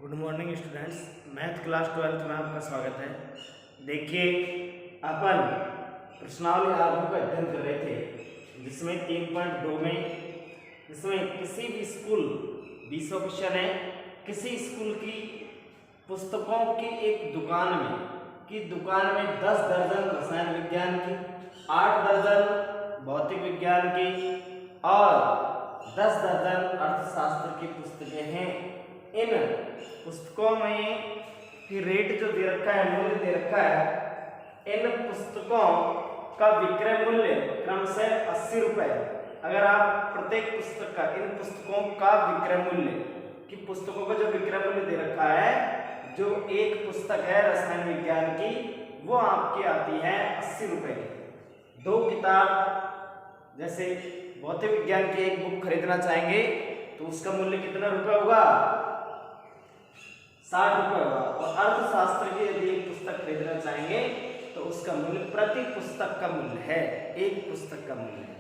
Good morning students. Math class 12th में आपका स्वागत है। देखिए, अपन प्रश्नावली आरंभ का अध्ययन कर रहे थे, जिसमें 3.2 में इसमें किसी भी स्कूल 20 क्वेश्चन है। किसी स्कूल की पुस्तकों की एक दुकान में 10 दर्जन रसायन विज्ञान की, 8 दर्जन भौतिक विज्ञान की और 10 दर्जन अर्थशास्त्र की पुस्तकें हैं। इन पुस्तकों में की रेट जो दे रखा है, मूल्य दे रखा है। इन पुस्तकों का विक्रय मूल्य क्रमशः 80 रुपए। अगर आप प्रत्येक पुस्तक का, इन पुस्तकों का विक्रय मूल्य की, पुस्तकों का जो विक्रय मूल्य दे रखा है, जो एक पुस्तक है रसायन विज्ञान की, वो आपकी आती है 80 रुपए की। 2 किताब जैसे भौतिक विज्ञान की एक बुक खरीदना चाहेंगे तो उसका मूल्य कितना रुपए होगा? 60 रुपए होगा। और अर्थशास्त्र की यदि एक पुस्तक खरीदना चाहेंगे तो उसका मूल्य प्रति पुस्तक का मूल्य है, एक पुस्तक का मूल्य है।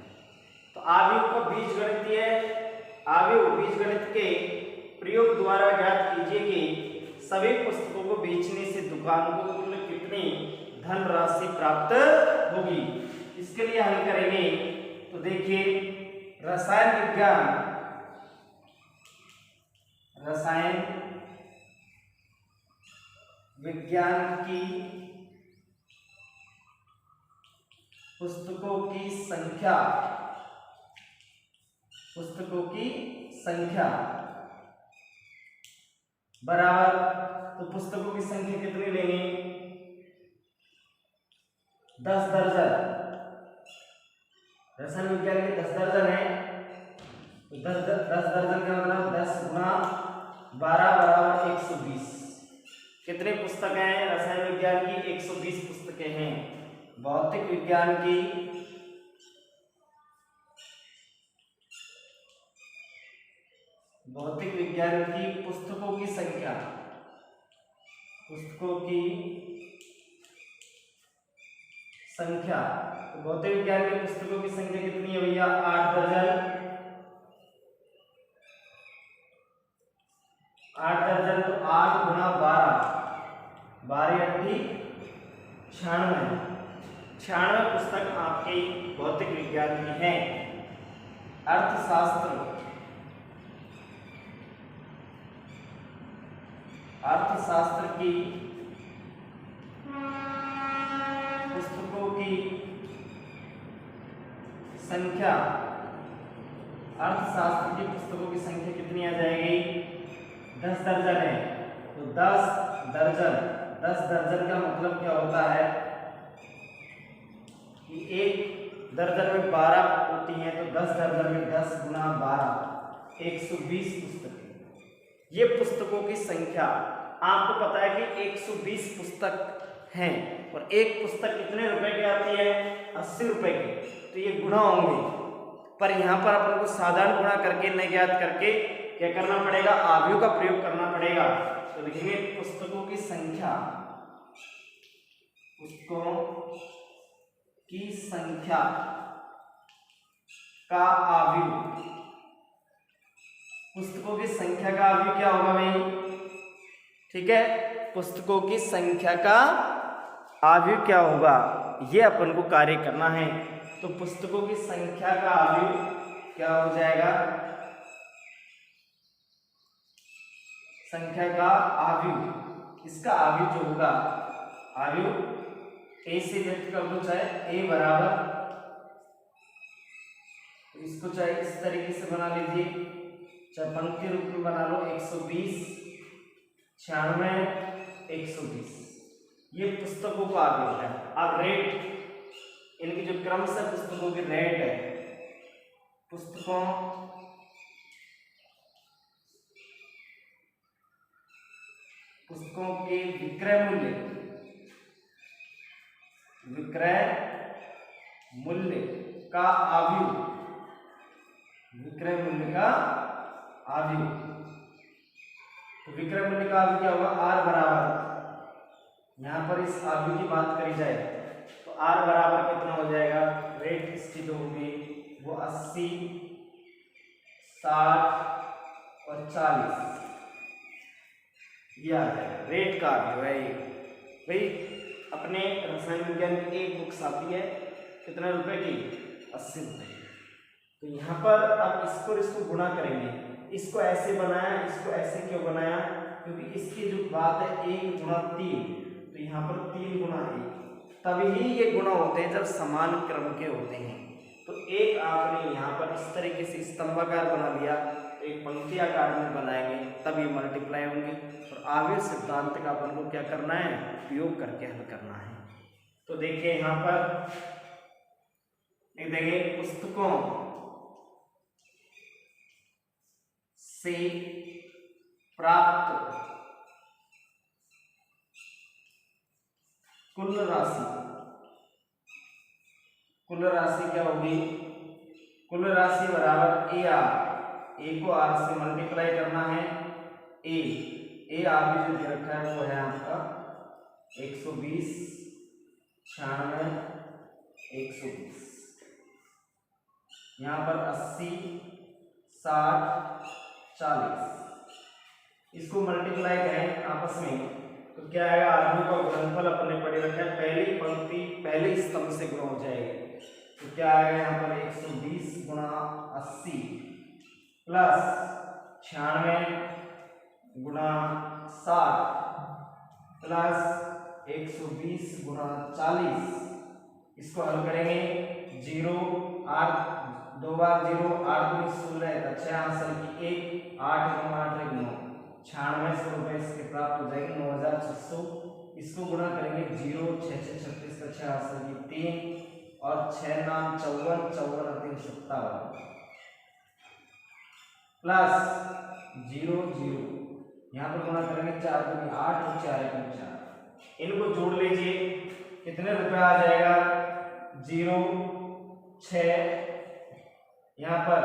तो आव्यूह का बीजगणितीय आव्यूह बीजगणित के प्रयोग द्वारा ज्ञात कीजिए कि सभी पुस्तकों को बेचने से दुकान को कुल कितनी धनराशि प्राप्त होगी। इसके लिए हल करेंगे तो देखिए, रसायन विज्ञान की पुस्तकों की संख्या बराबर, तो पुस्तकों की संख्या कितनी लेंगे? 10 दर्जन। रसायन विज्ञान के 10 दर्जन है, तो 10 दर्जन का मतलब 10 गुना 12 बराबर 120। कितने पुस्तकें हैं रसायन विज्ञान की? 120 पुस्तकें हैं। भौतिक विज्ञान की पुस्तकों की संख्या, तो भौतिक विज्ञान की पुस्तकों की संख्या कितनी है भैया? 8 दर्जन। 8 दर्जन तो 8 गुना 12 96 पुस्तक आपकी भौतिक विज्ञान की है। अर्थशास्त्र की पुस्तकों की संख्या, अर्थशास्त्र की पुस्तकों की संख्या कितनी आ जाएगी? 10 दर्जन है, तो 10 दर्जन का मतलब क्या होता है कि एक दर्जन में 12 होती हैं, तो 10 दर्जन में 10 गुना 12 120 पुस्तकें। ये पुस्तकों की संख्या, आपको पता है कि 120 पुस्तक हैं और एक पुस्तक कितने रुपए की आती है? 80 रुपए की। तो ये गुणा होंगे, पर यहाँ पर अपन को साधारण गुणा करके, नहीं ज्ञात करके क्या करना पड़ेगा? आव्यूह का प्रयोग करना पड़ेगा। तो लिखेंगे पुस्तकों की संख्या का आव्यूह। पुस्तकों की संख्या का आव्यूह क्या होगा भाई? ठीक है, पुस्तकों की संख्या का आव्यूह क्या होगा, ये अपन को कार्य करना है। तो पुस्तकों की संख्या का आव्यूह क्या हो जाएगा? संख्या का आव्यूह, इसका आव्यूह जो होगा, आव्यूह ए से व्यक्त कर दो, चाहे ए बराबर, तो इसको चाहे इस तरीके से बना लीजिए, चाहे पंक्ति रूप में बना लो, 120 96 120। ये पुस्तकों का आव्यूह है। अब रेट, इनकी जो क्रम से पुस्तकों की रेट है, पुस्तकों के विक्रय मूल्य का आव्यूह, विक्रय मूल्य का आव्यूह क्या होगा? R बराबर, यहाँ पर इस आव्यूह की बात करी जाए तो R बराबर कितना हो जाएगा? रेट इसकी जो होगी वो 80, 60 और 40। ये आ जाएगा रेट का अवयव है ये। भाई अपने रसायन विज्ञान की एक बुक्स आती है कितने रुपए की, 80 रुपए की। तो यहाँ पर अब इसको गुणा करेंगे, इसको ऐसे बनाया, इसको ऐसे क्यों बनाया, क्योंकि इसकी जो बात है 1 गुणा 3, तो यहाँ पर 3 गुणा 1, तभी ये गुणा होते हैं जब समान क्रम के होते हैं। तो एक आपने यहाँ पर इस तरीके से स्तंभाकार बना लिया, एक पंक्ति आकार में बनाएंगे तब ये मल्टीप्लाई होंगे। और आवेश सिद्धांत का अपन को क्या करना है, उपयोग करके हल करना है। तो देखिए यहाँ पर एक देखिए, पुस्तकों से प्राप्त कुल राशि क्या होगी, कुल राशि बराबर ए को आर से मल्टीप्लाई करना है। ए आर भी जो दे रखा है वो है आपका 120, 96, 120। यहाँ पर 80, 60, 40, इसको मल्टीप्लाई करें आपस में तो क्या आएगा, आदमी का गुणनफल अपने पढ़े रखा है, पहली पंक्ति पहले स्तंभ से गुणा हो जाएगी। तो क्या आएगा यहाँ पर 120 गुणा 80 प्लस 96 गुणा 60 प्लस 120 गुणा 40। इसको हल करेंगे, 0 8 2 बार 0 8 दूनी 16, 6 आंसर की 1, 8 गुणा 8 1 9, 96 रुपए इसके प्राप्त हो जाएंगे 9600। इसको गुणा करेंगे 0 6 6 36 का 6 आंसर की 3 और 6 9 54 54 3 57 प्लस 0 0, यहाँ पर गुणा करेंगे 4 दूनी 8 और 4 1 4, इनको जोड़ लीजिए कितने रुपए आ जाएगा, 0 6, यहाँ पर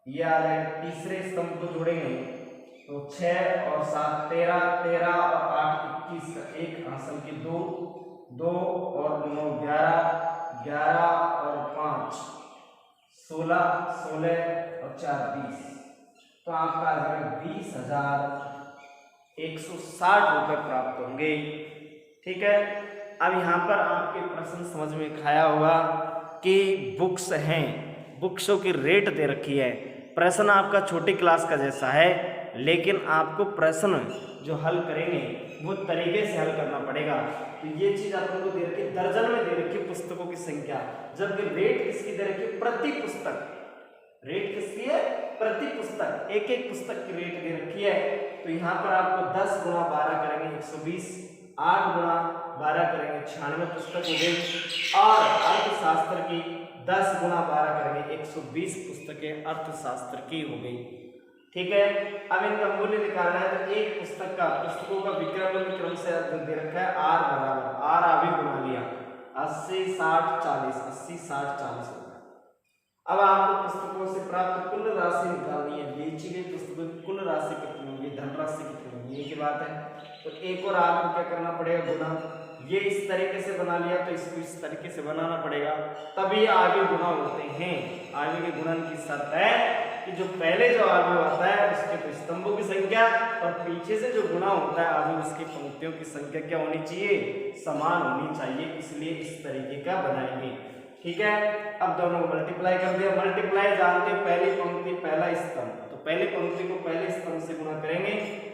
ये आ जाएगा, तीसरे स्तंभ को जोड़ेंगे तो 6 और 7 13 13 और 8 21 का 1 आंसर की 2 2 और 9 11 11 और 5 16 16 और 4 20, तो आपका आ जाएगा 20,160 रुपए प्राप्त होंगे। ठीक है, अब यहाँ पर आपके प्रश्न समझ में खाया होगा कि बुक्स हैं, बुक्सों की रेट दे रखी है। प्रश्न आपका छोटी क्लास का जैसा है, लेकिन आपको प्रश्न जो हल करेंगे वो तरीके से हल करना पड़ेगा। तो ये चीज आपको दे रखी, दर्जन में दे रखी पुस्तकों की संख्या, जबकि रेट किसकी दे रखी, प्रति पुस्तक। रेट किसकी है, प्रति पुस्तक, एक एक पुस्तक की रेट दे रखी है। तो यहाँ पर आपको 10 गुणा 12 करेंगे 120, 8 गुणा 12 करेंगे 96 पुस्तक हो गई, और अर्थशास्त्र की 10 गुणा 12 करेंगे 120 पुस्तकें अर्थशास्त्र की हो गई। ठीक है, अब इनका मूल्य निकालना है तो एक पुस्तक का, पुस्तकों का विक्रम क्रम से दे रखा है आर बराबर, आर अभी गुणा लिया 80 60 40, 80 60 40 होगा। अब आपको पुस्तकों से प्राप्त कुल राशि निकालनी है, बेची गई पुस्तकों की कुल राशि कितनी होगी, धनराशि कितनी होगी, ये की बात है। तो एक और आपको क्या करना पड़ेगा, गुणा। ये इस तरीके से बना लिया तो इसको इस तरीके से बनाना पड़ेगा, तभी आगे गुणा होते हैं। आगे के गुणन की शर्त है कि जो पहले जो आगे आता है उसके तो स्तंभों की संख्या, और पीछे से जो गुणा होता है आगे उसकी पंक्तियों की संख्या क्या होनी चाहिए, समान होनी चाहिए। इसलिए इस तरीके का बनाएंगे। ठीक है, अब दोनों को मल्टीप्लाई कर दिया। मल्टीप्लाई जानते हैं, पहली पंक्ति पहला स्तंभ, तो पहली पंक्ति को पहले स्तंभ से गुणा करेंगे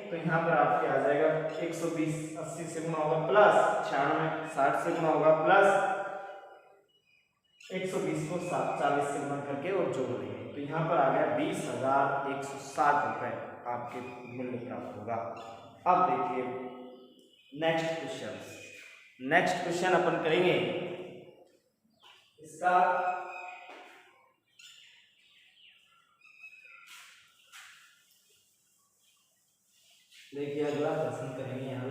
तो यहाँ पर आपके आ जाएगा 120 80 से गुणा होगा प्लस 96 60 से गुणा होगा प्लस 120 को 40 से गुणा करके और जोड़ लेंगे, तो यहाँ पर आ गया 20,160 रुपए आपके मूल्य प्राप्त होगा। अब देखिए नेक्स्ट क्वेश्चन अपन करेंगे इसका। देखिए अगला प्रश्न करेंगे हम,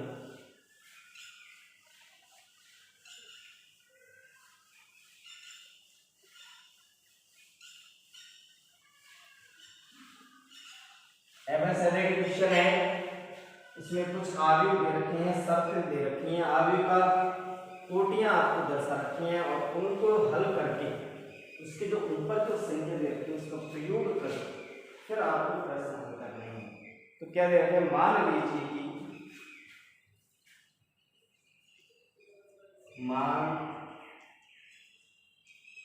एमएसएलए क्वेश्चन है। इसमें कुछ आयु दे रखे हैं, शर्त दे रखी हैं, आयु का कोटियां आपको दर्शा रखी हैं, और उनको हल करके उसके जो ऊपर जो संख्या दे रखी है उसका प्रयोग करके फिर आपको प्रश्न हल करने हैं। तो क्या दे रखे हैं, मान लीजिए कि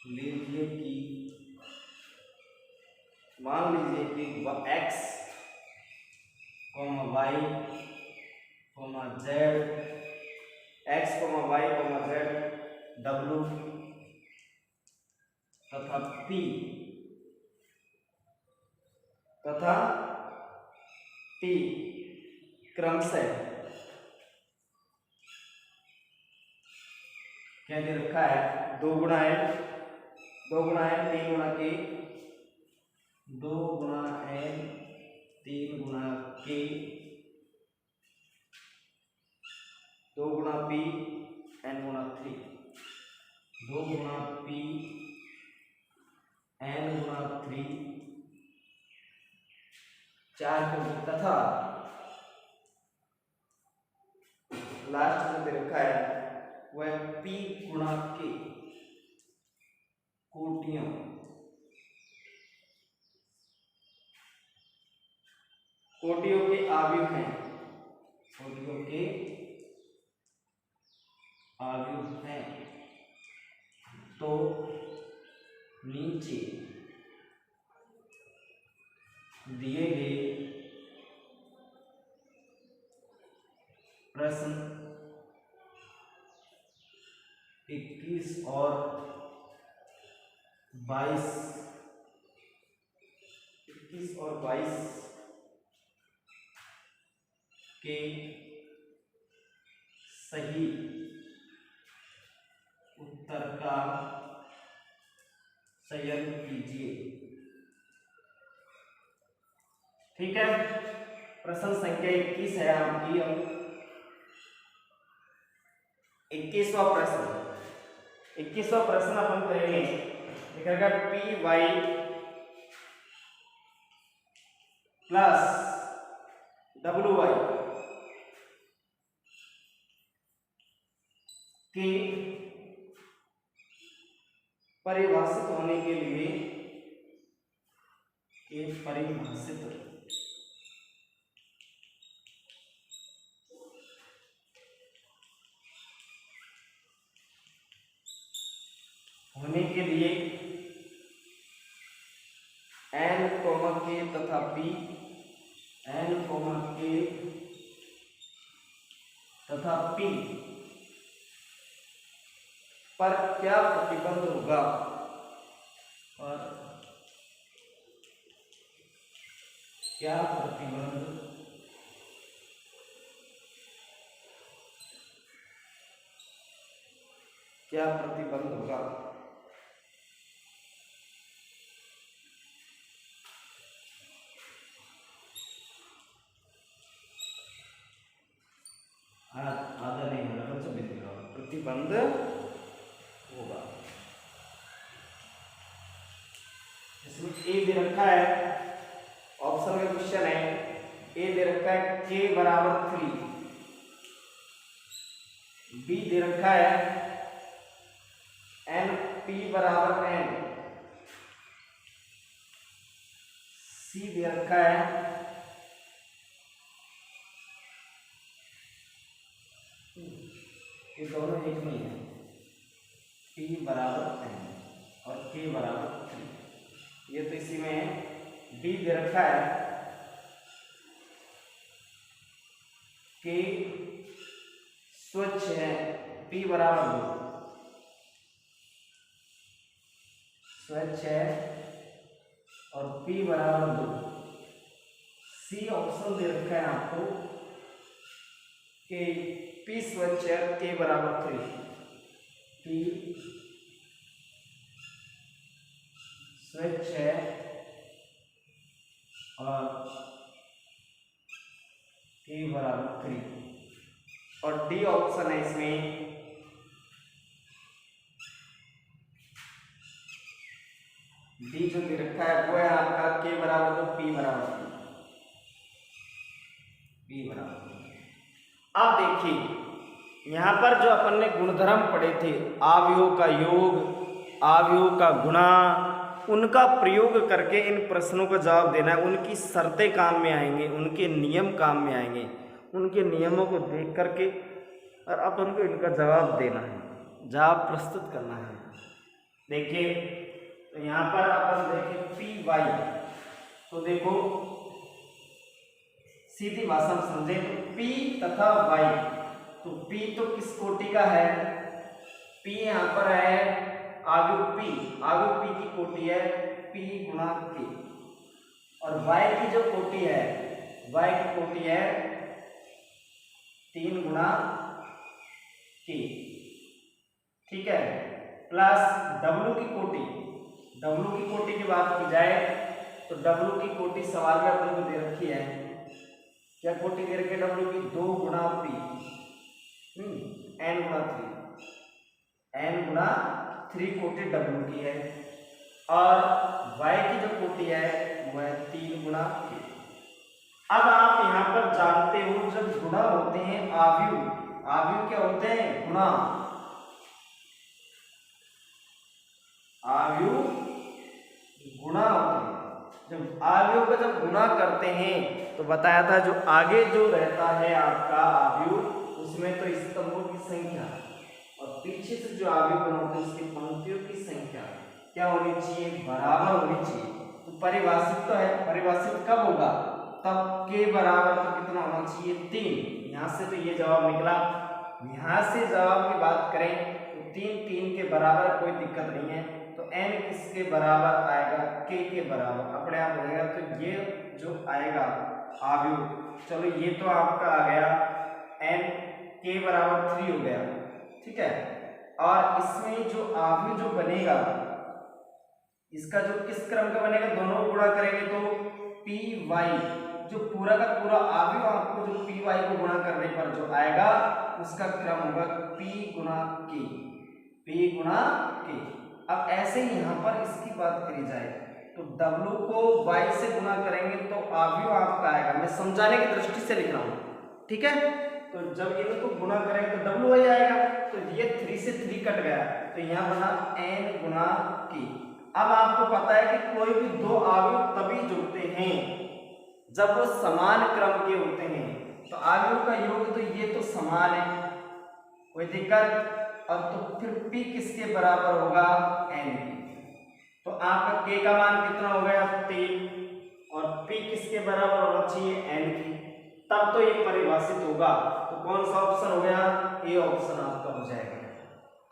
लीजिए कि मान लीजिए कि x, y, z, x, y, z, w तथा p क्रमशः क्या दे रखा है? 2 गुणा n, 3 गुणा k, 2 गुणा n, 3 गुणा k, 2 गुणा p, n गुणा 3, 2 गुणा p, n गुणा 3, 4 तथा लास्ट में दे रखा है वह p गुणा k कोटियों के आव्यूह हैं, कोटियों के आव्यूह हैं। तो नीचे दिए गए प्रश्न 21 और 22 के सही उत्तर का चयन कीजिए। ठीक है, प्रश्न संख्या 21 है आपकी। 21वां प्रश्न अपन करेंगे, लिखेगा P Y plus W Y के परिभाषित होने के लिए n, k तथा p, n, k तथा p पर क्या प्रतिबंध होगा? और क्या प्रतिबंध होगा? आधा नहीं होगा, प्रतिबंध होगा। इसमें ए दे रखा है, ऑप्शन में क्वेश्चन है, ए दे रखा है k बराबर 3, बी दे रखा है n p बराबर n, सी दे रखा है ये दोनों एक नहीं है, p बराबर n और k बराबर 3, ये तो इसी में है। d दे रखा है k स्वच्छ है, p बराबर 2 स्वच्छ है और p बराबर 2। सी ऑप्शन दे रखा है आपको कि p स्वच्छ है, k बराबर 3, p स्वच्छ है और k बराबर 3, और डी ऑप्शन है इसमें डी जो दे रखा है वो है आपका k बराबर 2, p बराबर 3। अब देखिए यहाँ पर जो अपन ने गुणधर्म पढ़े थे, अवयवों का योग, अवयवों का गुणा, उनका प्रयोग करके इन प्रश्नों का जवाब देना है। उनकी शर्तें काम में आएंगे, उनके नियम काम में आएंगे, उनके नियमों को देख करके और अपन को इनका जवाब देना है, जवाब प्रस्तुत करना है। देखिए तो यहाँ पर अपन देखें पी वाई, तो देखो सीधी भाषा में समझे तो P तथा Y, तो P तो किस कोटि का है, P यहाँ पर है आव्यूह P की कोटि है P गुणा K, और Y की जो कोटि है, Y की कोटि है 3 गुणा K, ठीक है, प्लस W की कोटि की बात की जाए तो W की कोटि सवाल में अपने को दे रखी है, क्या कोटि दे रखी है W की 2 गुणा P n गुणा 3 कोटि W की है, और Y की जो कोटि है वो है 3 गुणा K। अब आप यहाँ पर जानते हो जब गुणा होते हैं आव्यूह क्या होते हैं, आव्यूह गुणा होते हैं। जब आव्यूह का जब गुणा करते हैं तो बताया था जो आगे जो रहता है आपका आव्यूह उसमें तो स्तंभों की संख्या और पीछे से जो आव्यूह बना होता है उसकी पंक्तियों की संख्या क्या होनी चाहिए, बराबर होनी चाहिए। तो परिभाषित तो है, परिभाषित कब होगा, तब के बराबर तो कितना होना चाहिए 3। यहाँ से तो ये जवाब निकला, यहाँ से जवाब की बात करें तो 3 के बराबर, कोई दिक्कत नहीं है। तो n किसके बराबर आएगा, k के बराबर अपने आप हो जाएगा। तो ये जो आएगा आव्यूह, चलो ये तो आपका आ गया n k बराबर 3 हो गया, ठीक है। और इसमें जो आव्यूह जो बनेगा इसका जो किस क्रम का बनेगा, दोनों गुणा करेंगे तो पी वाई, जो पूरा का पूरा आव्यूह आपको जो पी वाई को गुणा करने पर जो आएगा उसका क्रम होगा p गुणा k। अब ऐसे ही यहाँ पर इसकी बात करी जाए तो W को y से गुणा करेंगे तो आव्यूह आपका आएगा, मैं समझाने की दृष्टि से लिख रहा हूँ, ठीक है। तो जब इनको गुणा करेंगे तो W वही आएगा, तो ये 3 से 3 कट गया, तो यहाँ बना n गुणा k। अब आपको पता है कि कोई भी दो आव्यूह तभी जुड़ते हैं जब वो समान क्रम के होते हैं। तो आव्यूह का योग तो ये तो समान है, कोई दिक्कत, और तो फिर p किसके बराबर होगा, n की। तो आपका k का मान कितना हो गया 3, और p किसके बराबर होना चाहिए n की, तब तो ये परिभाषित होगा। तो कौन सा ऑप्शन हो गया, ए ऑप्शन आपका हो जाएगा।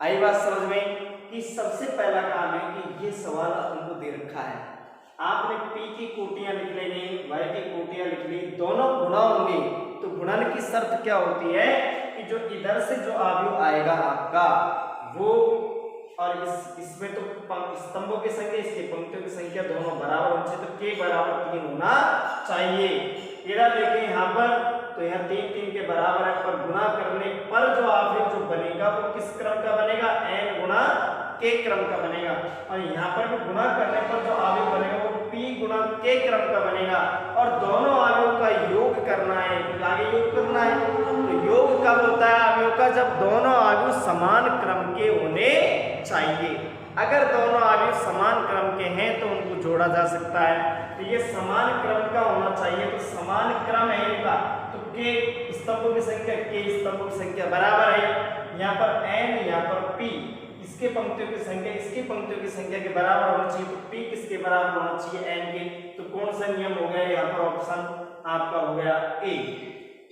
आई बात समझ में कि सबसे पहला काम है कि ये सवाल आपको दे रखा है, आपने p की कोटियां लिख लेनी, y की कोटियां लिख ली, दोनों गुणा होंगे तो गुणन की शर्त क्या होती है कि जो इधर से जो आव्यूह आएगा आपका वो, और इसमें तो स्तंभों की संख्या इसकी पंक्तियों की संख्या दोनों बराबर होनी चाहिए, तो k बराबर 3 होना चाहिए। इधर देखिए यहाँ पर तो यहाँ 3 के बराबर है, पर गुणा करने पर जो आव्यूह जो बनेगा वो किस क्रम का बनेगा, n गुणा k क्रम का बनेगा। और यहाँ पर भी गुणा करने पर जो आव्यूह बनेगा वो p गुणा k क्रम का बनेगा, और दोनों आव्यूह का योग करना है, आगे योग करना है। तो योग कब होता है आव्यूह का, जब दोनों आव्यूह समान क्रम के होने चाहिए। अगर दोनों आव्यूह समान क्रम के हैं तो उनको जोड़ा जा सकता है। तो ये समान क्रम का होना चाहिए, तो समान क्रम है इनका, तो k स्तंभों की संख्या k स्तंभों की संख्या बराबर है, यहाँ पर n यहाँ पर p, इसके पंक्तियों की संख्या इसकी पंक्तियों की संख्या के बराबर होना चाहिए, तो p किसके बराबर होना चाहिए, n के। तो कौन सा नियम हो गया यहाँ पर, ऑप्शन आपका हो गया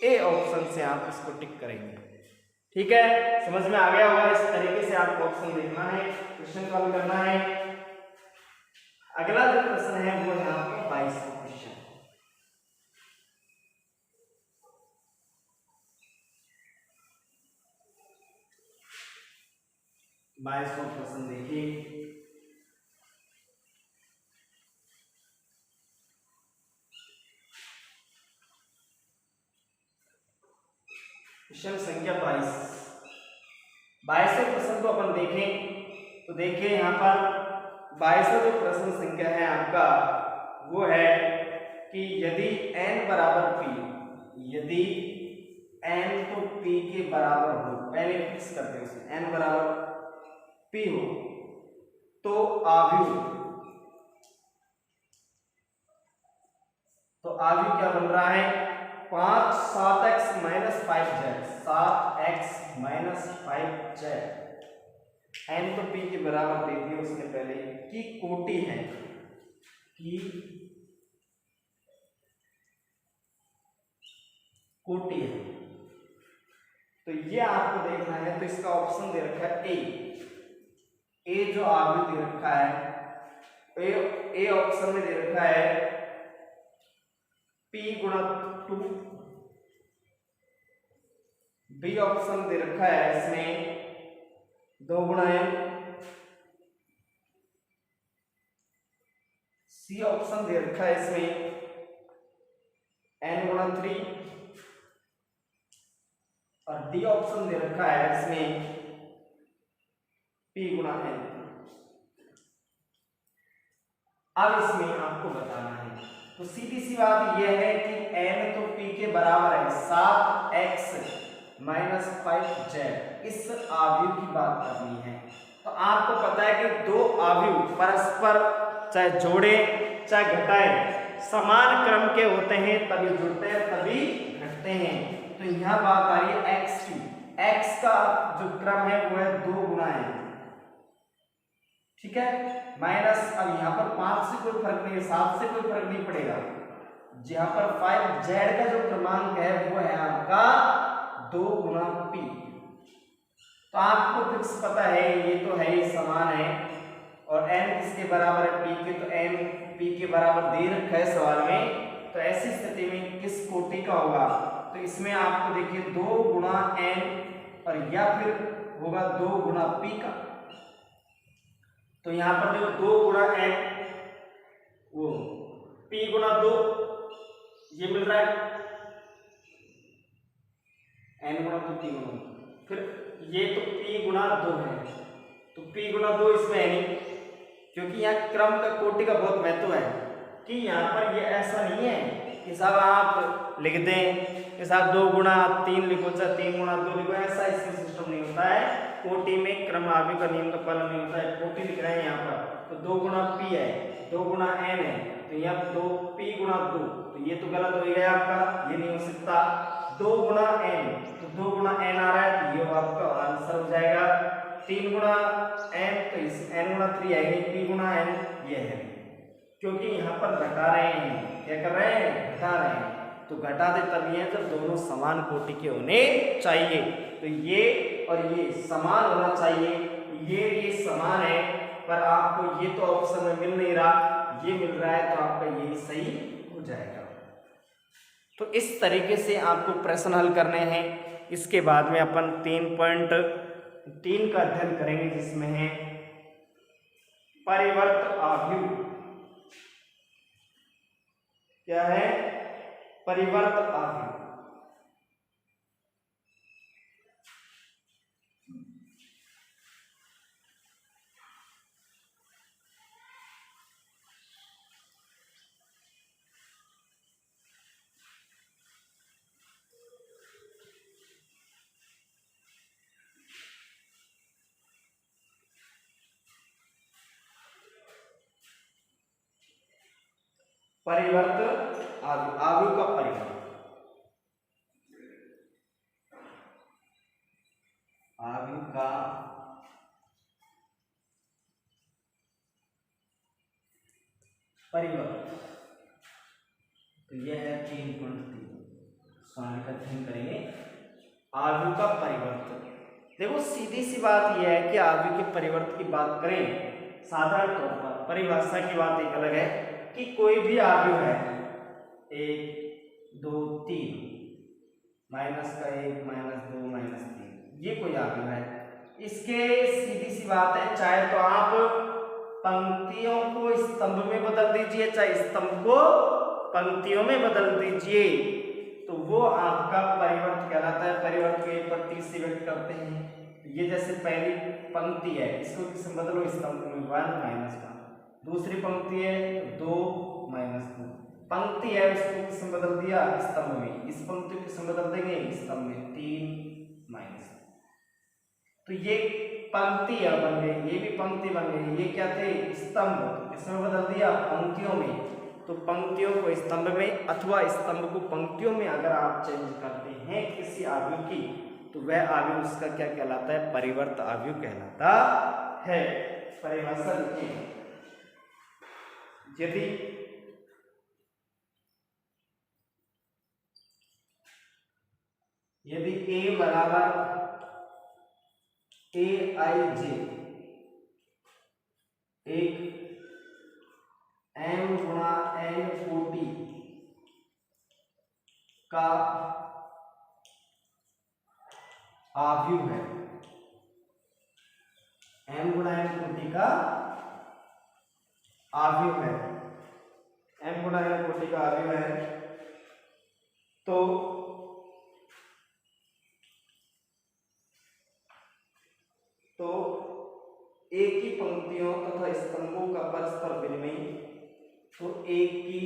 ए ऑप्शन से आप इसको टिक करेंगे, ठीक है। समझ में आ गया होगा, इस तरीके से आपको ऑप्शन देखना है, क्वेश्चन सॉल्व करना है। अगला जो प्रश्न है वो है आपका 22वां क्वेश्चन। 22वां प्रश्न देखिए, क्वेश्चन संख्या 22वें प्रश्न को अपन देखें तो देखिए यहाँ पर 22वां जो प्रश्न संख्या है आपका वो है कि यदि n बराबर p, यदि n तो p के बराबर हो, पहले फिक्स करते हैं उसमें n बराबर p हो तो आव्यूह क्या बन रहा है, 7x - 5z, 7x - 5z, n तो p के बराबर दे दिया उसने पहले कि कोटि है, कि कोटि है। तो ये आपको देखना है, तो इसका ऑप्शन दे रखा है ए जो आगे दे रखा है, ए ऑप्शन में दे रखा है p गुणा 2, बी ऑप्शन दे रखा है इसमें 2 गुणा m, सी ऑप्शन दे रखा है इसमें n गुणा 3, और डी ऑप्शन दे रखा है इसमें p गुणा n। अब इसमें आपको बताना है, तो सीधी सी बात यह है कि n तो p के बराबर है 7x माइनस 5z, इस आव्यूह की बात करनी है। तो आपको पता है कि दो आव्यूह परस्पर चाहे जोड़े चाहे घटाएं समान क्रम के होते हैं, तभी जुड़ते हैं तभी घटते हैं। तो यह बात आ रही है x की, x का जो क्रम है वो है 2 गुना है, ठीक है, माइनस, अब यहाँ पर 5 से कोई फर्क नहीं है, 7 से कोई फर्क नहीं पड़ेगा, जहां पर 5z का जो क्रमांक है वो है आपका 2 गुना p। तो आपको फिक्स पता है ये तो है ही समान है, और n किसके बराबर है p के, तो n p के बराबर दे रखा है सवाल में। तो ऐसी स्थिति में किस कोटि का होगा, तो इसमें आपको देखिए 2 गुना n और या फिर होगा 2 गुना p का। तो यहां पर देखो 2 गुना n वो p गुना 2 ये मिल रहा है, n गुना 2 p गुना 2, फिर ये तो p गुना 2 है, तो p गुना 2 इसमें है नहीं, क्योंकि यहाँ क्रम का कोटि का बहुत महत्व है कि यहाँ पर ये ऐसा नहीं है कि साहब आप लिख दें कि साहब 2 गुना 3 लिखो चाहे 3 गुना 2 लिखो, ऐसा इसमें सिस्टम नहीं होता है। कोटि में क्रम आव्यूह का नियम का पालन नहीं होता है। कोटि लिख रहे हैं यहाँ पर, तो 2 गुना p है, 2 गुना n है, तो यहाँ 2 p गुना 2, तो ये तो गलत हो गया आपका, ये नहीं हो सकता। 2 गुना n, तो 2 गुना n आ रहा है, तो ये आपका आंसर हो जाएगा। 3 गुना n, तो इस n गुना 3 आएगी, p गुना n ये है, क्योंकि यहाँ पर घटा रहे हैं, क्या कर रहे हैं, घटा रहे हैं। तो घटा दे तभी है जब दोनों समान कोटि के होने चाहिए, तो ये और ये समान होना चाहिए, ये समान है, पर आपको ये तो ऑप्शन में मिल नहीं रहा, ये मिल रहा है, तो आपका ये सही हो जाएगा। तो इस तरीके से आपको प्रश्न हल करने हैं। इसके बाद में अपन 3.3 का अध्ययन करेंगे, जिसमें है परिवर्त आव्यूह। क्या है, परिवर्त आव्यूह। परिवर्त आव्यूह, आव्यूह का परिवर्त, आव्यूह का परिवर्त, तो यह है 3.3 स्वामी का अध्ययन करेंगे आव्यूह का परिवर्त। देखो सीधी सी बात यह है कि आव्यूह के परिवर्त की बात करें साधारण तौर पर, परिभाषा की बात एक अलग है कि कोई भी आव्यूह है 1 2 3 माइनस का 1 माइनस 2 माइनस 3, ये कोई आव्यूह है, इसके सीधी सी बात है, चाहे तो आप पंक्तियों को स्तंभ में बदल दीजिए, चाहे स्तंभ को पंक्तियों में बदल दीजिए, तो वो आपका परिवर्त कहलाता है। परिवर्त को एक पंक्ति से व्यक्त करते हैं। ये जैसे पहली पंक्ति है, इसको किसमें बदलो, स्तंभ में 1 माइनस 1, दूसरी पंक्ति है 2 माइनस 2, पंक्ति है उसको किसमें बदल दिया, स्तंभ में, इस पंक्ति को किसमें बदल देंगे, स्तंभ में 3 माइनस। तो ये पंक्ति बन गई, ये भी पंक्ति बन गई, ये क्या थे, स्तंभ, इसमें बदल दिया पंक्तियों में। तो पंक्तियों को स्तंभ में अथवा स्तंभ को पंक्तियों में अगर आप चेंज करते हैं किसी आव्यूह की, तो वह आव्यूह उसका क्या कहलाता है? परिवर्त आव्यूह कहलाता है। परिभाषा लिखिए, यदि A बराबर AIJ एक M गुणा N कोटि का आव्यूह है, M गुणा N कोटि का आव्यूह है, M गुणा N कोटि का आव्यूह है, तो एक ही पंक्तियों तथा स्तंभों का परस्पर विनिमय, तो एक की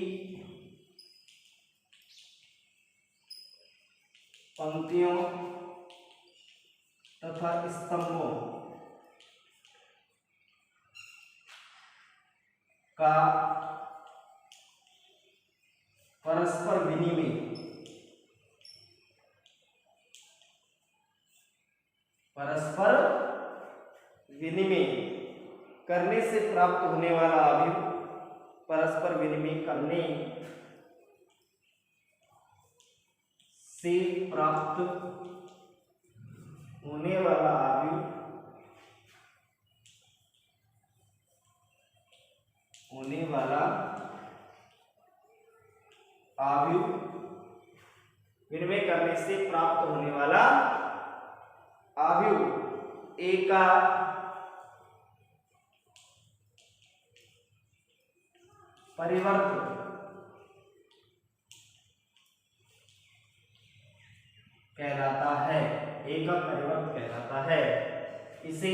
पंक्तियों तथा स्तंभों का परस्पर विनिमय करने से प्राप्त होने वाला आव्यूह, परस्पर विनिमय करने से प्राप्त होने वाला आव्यूह विनिमय करने से प्राप्त होने वाला आव्यूह A का परिवर्त कहलाता है। A का परिवर्त कहलाता है। इसे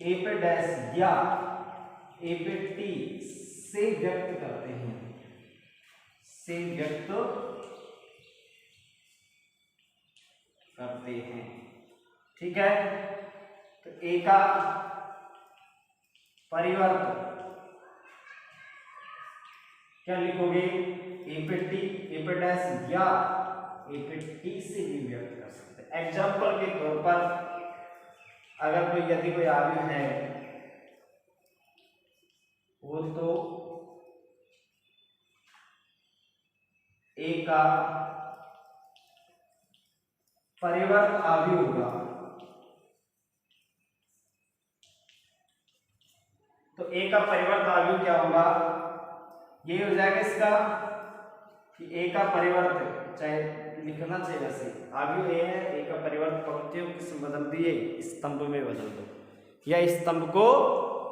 A पे डैश या A पे T से व्यक्त करते हैं, ठीक है। तो A का परिवर्त क्या लिखोगे? A पे T, A पे डैश या A पे T से भी व्यक्त कर सकते हैं। एग्जाम्पल के तौर पर अगर यदि कोई आव्यूह है वो तो A का परिवर्त आव्यूह होगा, तो A का परिवर्त आव्यूह क्या होगा? ये हो जाएगा इसका कि A का परिवर्त, चाहे लिखना चाहिए वैसे, आव्यूह A है, A का परिवर्त पंक्तियों किसमें बदल दिए? स्तंभ में बदल दो, या स्तंभ को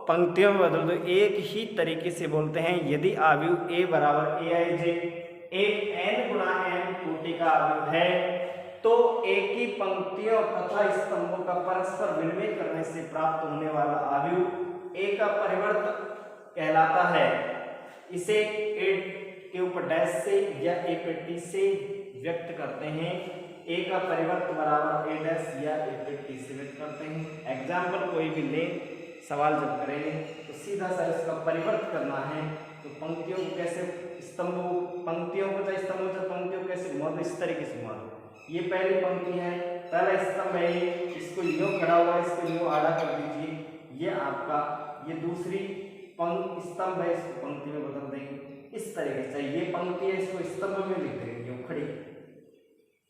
पंक्तियों में बदल दो। एक ही तरीके से बोलते हैं, यदि आव्यूह A बराबर AIJ एक N गुणा M कोटि का आव्यूह है, तो एक ही पंक्तियों तथा स्तंभों का परस्पर विनिमय करने से प्राप्त होने वाला आव्यूह A का परिवर्त कहलाता है। इसे A के ऊपर डैश से या A पे T से व्यक्त करते हैं। A का परिवर्त बराबर A डैश या A पे T से व्यक्त करते हैं। एग्जाम्पल कोई भी ले, सवाल जब करेंगे तो सीधा सा इसका परिवर्त करना है, तो पंक्तियों को कैसे पंक्तियों को कैसे घुमा, इस तरीके से घुमा दो। ये पहली पंक्ति है, पहला स्तंभ है, इसको यूं खड़ा हुआ, इसको यूं आड़ा कर दीजिए। ये आपका ये दूसरी स्तंभ है, इसको पंक्ति में बदल देंगे इस तरीके से। ये पंक्ति है, इसको स्तंभ में लिख देंगे यूं खड़ी।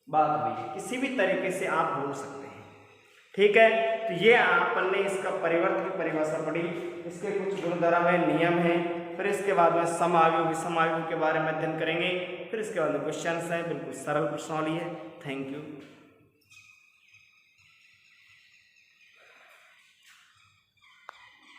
बात हुई, किसी भी तरीके से आप बोल सकते हैं, ठीक है। तो ये अपन ने इसका परिवर्त की परिभाषा पढ़ी, इसके कुछ गुणधर्म है, नियम है। फिर इसके बाद में समाव्यूह के बारे में अध्ययन करेंगे। फिर इसके बाद में क्वेश्चंस हैं, बिल्कुल सरल प्रश्नावली है। Thank you.